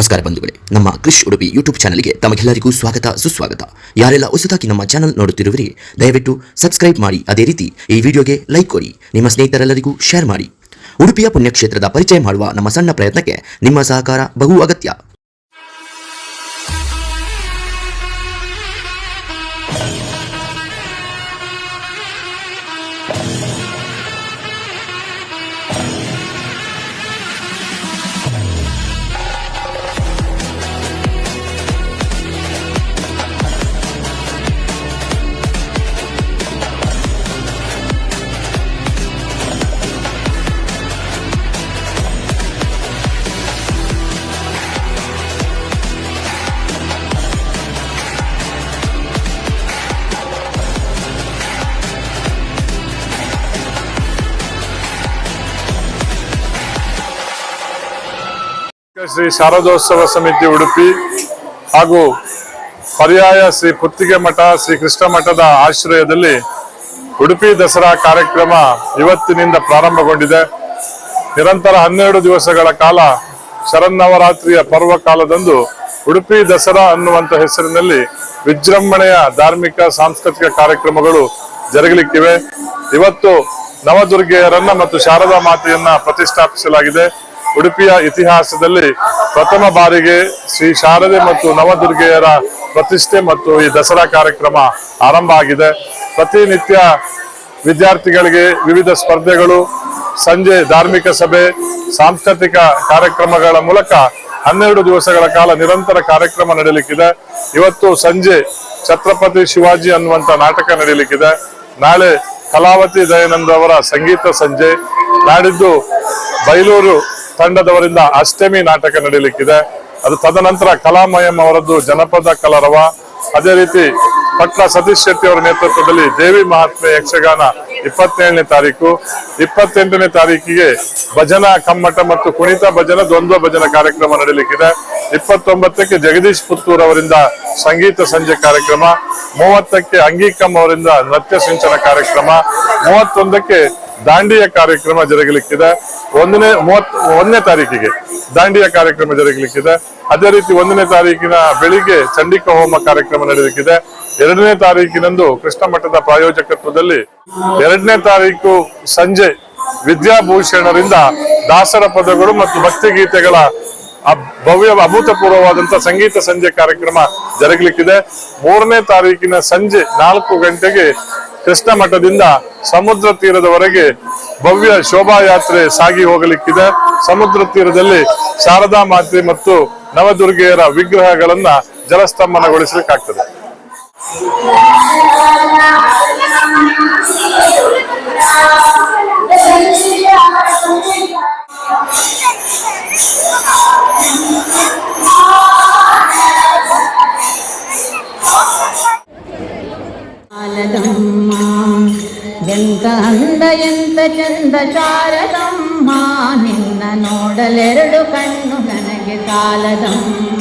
ನಮಸ್ಕಾರ ಬಂಧುಗಳೇ, ನಮ್ಮ ಕ್ರಿಶ್ ಉಡುಪಿ ಯೂಟ್ಯೂಬ್ ಚಾನಲ್ಗೆ ತಮಗೆಲ್ಲರಿಗೂ ಸ್ವಾಗತ ಸುಸ್ವಾಗತ. ಯಾರೆಲ್ಲ ಹೊಸದಾಗಿ ನಮ್ಮ ಚಾನಲ್ ನೋಡುತ್ತಿರುವಿರಿ ದಯವಿಟ್ಟು ಸಬ್ಸ್ಕ್ರೈಬ್ ಮಾಡಿ, ಅದೇ ರೀತಿ ಈ ವಿಡಿಯೋಗೆ ಲೈಕ್ ಕೊಡಿ, ನಿಮ್ಮ ಸ್ನೇಹಿತರೆಲ್ಲರಿಗೂ ಶೇರ್ ಮಾಡಿ. ಉಡುಪಿಯ ಪುಣ್ಯಕ್ಷೇತ್ರದ ಪರಿಚಯ ಮಾಡುವ ನಮ್ಮ ಸಣ್ಣ ಪ್ರಯತ್ನಕ್ಕೆ ನಿಮ್ಮ ಸಹಕಾರ ಬಹು ಅಗತ್ಯ. ಶ್ರೀ ಶಾರದೋತ್ಸವ ಸಮಿತಿ ಉಡುಪಿ ಹಾಗೂ ಪರ್ಯಾಯ ಶ್ರೀ ಪುತ್ತಿಗೆ ಮಠ ಶ್ರೀ ಕೃಷ್ಣ ಮಠದ ಆಶ್ರಯದಲ್ಲಿ ಉಡುಪಿ ದಸರಾ ಕಾರ್ಯಕ್ರಮ ಇವತ್ತಿನಿಂದ ಪ್ರಾರಂಭಗೊಂಡಿದೆ. ನಿರಂತರ 12 ದಿವಸಗಳ ಕಾಲ ಶರನ್ನವರಾತ್ರಿಯ ಪರ್ವ ಕಾಲದಂದು ಉಡುಪಿ ದಸರಾ ಅನ್ನುವಂಥ ಹೆಸರಿನಲ್ಲಿ ವಿಜೃಂಭಣೆಯ ಧಾರ್ಮಿಕ ಸಾಂಸ್ಕೃತಿಕ ಕಾರ್ಯಕ್ರಮಗಳು ಜರುಗಲಿಕ್ಕಿವೆ. ಇವತ್ತು ನವದುರ್ಗೆಯರನ್ನ ಮತ್ತು ಶಾರದಾ ಮಾತೆಯನ್ನ ಪ್ರತಿಷ್ಠಾಪಿಸಲಾಗಿದೆ. ಉಡುಪಿಯ ಇತಿಹಾಸದಲ್ಲಿ ಪ್ರಥಮ ಬಾರಿಗೆ ಶ್ರೀ ಶಾರದೆ ಮತ್ತು ನವದುರ್ಗೆಯರ ಪ್ರತಿಷ್ಠೆ ಮತ್ತು ಈ ದಸರಾ ಕಾರ್ಯಕ್ರಮ ಆರಂಭ ಆಗಿದೆ. ಪ್ರತಿನಿತ್ಯ ವಿದ್ಯಾರ್ಥಿಗಳಿಗೆ ವಿವಿಧ ಸ್ಪರ್ಧೆಗಳು, ಸಂಜೆ ಧಾರ್ಮಿಕ ಸಭೆ, ಸಾಂಸ್ಕೃತಿಕ ಕಾರ್ಯಕ್ರಮಗಳ ಮೂಲಕ 12 ದಿವಸಗಳ ಕಾಲ ನಿರಂತರ ಕಾರ್ಯಕ್ರಮ ನಡೆಯಲಿಕ್ಕಿದೆ. ಇವತ್ತು ಸಂಜೆ ಛತ್ರಪತಿ ಶಿವಾಜಿ ಅನ್ನುವಂಥ ನಾಟಕ ನಡೆಯಲಿಕ್ಕಿದೆ. ನಾಳೆ ಕಲಾವತಿ ದಯಾನಂದ್ ಅವರ ಸಂಗೀತ ಸಂಜೆ, ನಾಡಿದ್ದು ಬೈಲೂರು ತಂಡದವರಿಂದ ಅಷ್ಟಮಿ ನಾಟಕ ನಡೆಯಲಿಕ್ಕಿದೆ. ಅದು ತದನಂತರ ಕಲಾಮಯಂ ಅವರದ್ದು ಜನಪದ ಕಲರವ, ಅದೇ ರೀತಿ ಪಟ್ನ ಸತೀಶ್ ಶೆಟ್ಟಿ ಅವರ ನೇತೃತ್ವದಲ್ಲಿ ದೇವಿ ಮಹಾತ್ಮೆ ಯಕ್ಷಗಾನ 27ನೇ ತಾರೀಕು, 28ನೇ ತಾರೀಕಿಗೆ ಭಜನಾ ಕಮ್ಮಟ ಮತ್ತು ಕುಣಿತ ಭಜನ ದ್ವಂದ್ವ ಭಜನ ಕಾರ್ಯಕ್ರಮ ನಡೆಯಲಿಕ್ಕಿದೆ. 29ಕ್ಕೆ ಜಗದೀಶ್ ಪುತ್ತೂರ್ ಅವರಿಂದ ಸಂಗೀತ ಸಂಜೆ ಕಾರ್ಯಕ್ರಮ, 30ಕ್ಕೆ ಅಂಗೀಕಂ ಅವರಿಂದ ನೃತ್ಯ ಸಿಂಚನ ಕಾರ್ಯಕ್ರಮ, 31ಕ್ಕೆ ದಾಂಡಿಯ ಕಾರ್ಯಕ್ರಮ ಜರುಗಲಿಕ್ಕಿದೆ. 1ನೇ ತಾರೀಕಿಗೆ ದಾಂಡಿಯ ಕಾರ್ಯಕ್ರಮ ಜರುಗಲಿಕ್ಕಿದೆ. ಅದೇ ರೀತಿ 1ನೇ ತಾರೀಕಿನ ಬೆಳಿಗ್ಗೆ ಚಂಡಿಕಾ ಹೋಮ ಕಾರ್ಯಕ್ರಮ ನಡೆಯಲಿಕ್ಕಿದೆ. 2ನೇ ತಾರೀಕಿನಂದು ಕೃಷ್ಣ ಮಠದ ಪ್ರಾಯೋಜಕತ್ವದಲ್ಲಿ 2ನೇ ತಾರೀಕು ಸಂಜೆ ವಿದ್ಯಾಭೂಷಣರಿಂದ ದಾಸರ ಪದಗಳು ಮತ್ತು ಭಕ್ತಿಗೀತೆಗಳ ಭವ್ಯ ಅಭೂತಪೂರ್ವವಾದಂತಹ ಸಂಗೀತ ಸಂಜೆ ಕಾರ್ಯಕ್ರಮ ಜರುಗಲಿಕ್ಕಿದೆ. 3ನೇ ತಾರೀಕಿನ ಸಂಜೆ 4 ಗಂಟೆಗೆ ಕೃಷ್ಣ ಮಠದಿಂದ ಸಮುದ್ರ ತೀರದವರೆಗೆ ಭವ್ಯ ಶೋಭಾಯಾತ್ರೆ ಸಾಗಿ ಹೋಗಲಿಕ್ಕಿದೆ. ಸಮುದ್ರ ತೀರದಲ್ಲಿ ಶಾರದಾ ಮಾತೆ ಮತ್ತು ನವದುರ್ಗೆಯರ ವಿಗ್ರಹಗಳನ್ನ ಜಲಸ್ತಂಭನಗೊಳಿಸಲಿಕ್ಕಾಗ್ತದೆ. ಎಂತ ಅಂದ ಎಂತ ಚಂದ ಶಾರದಮ್ಮ, ನಿನ್ನ ನೋಡಲೆರಡು ಕಣ್ಣು ನನಗೆ ಸಾಲದಮ್ಮ.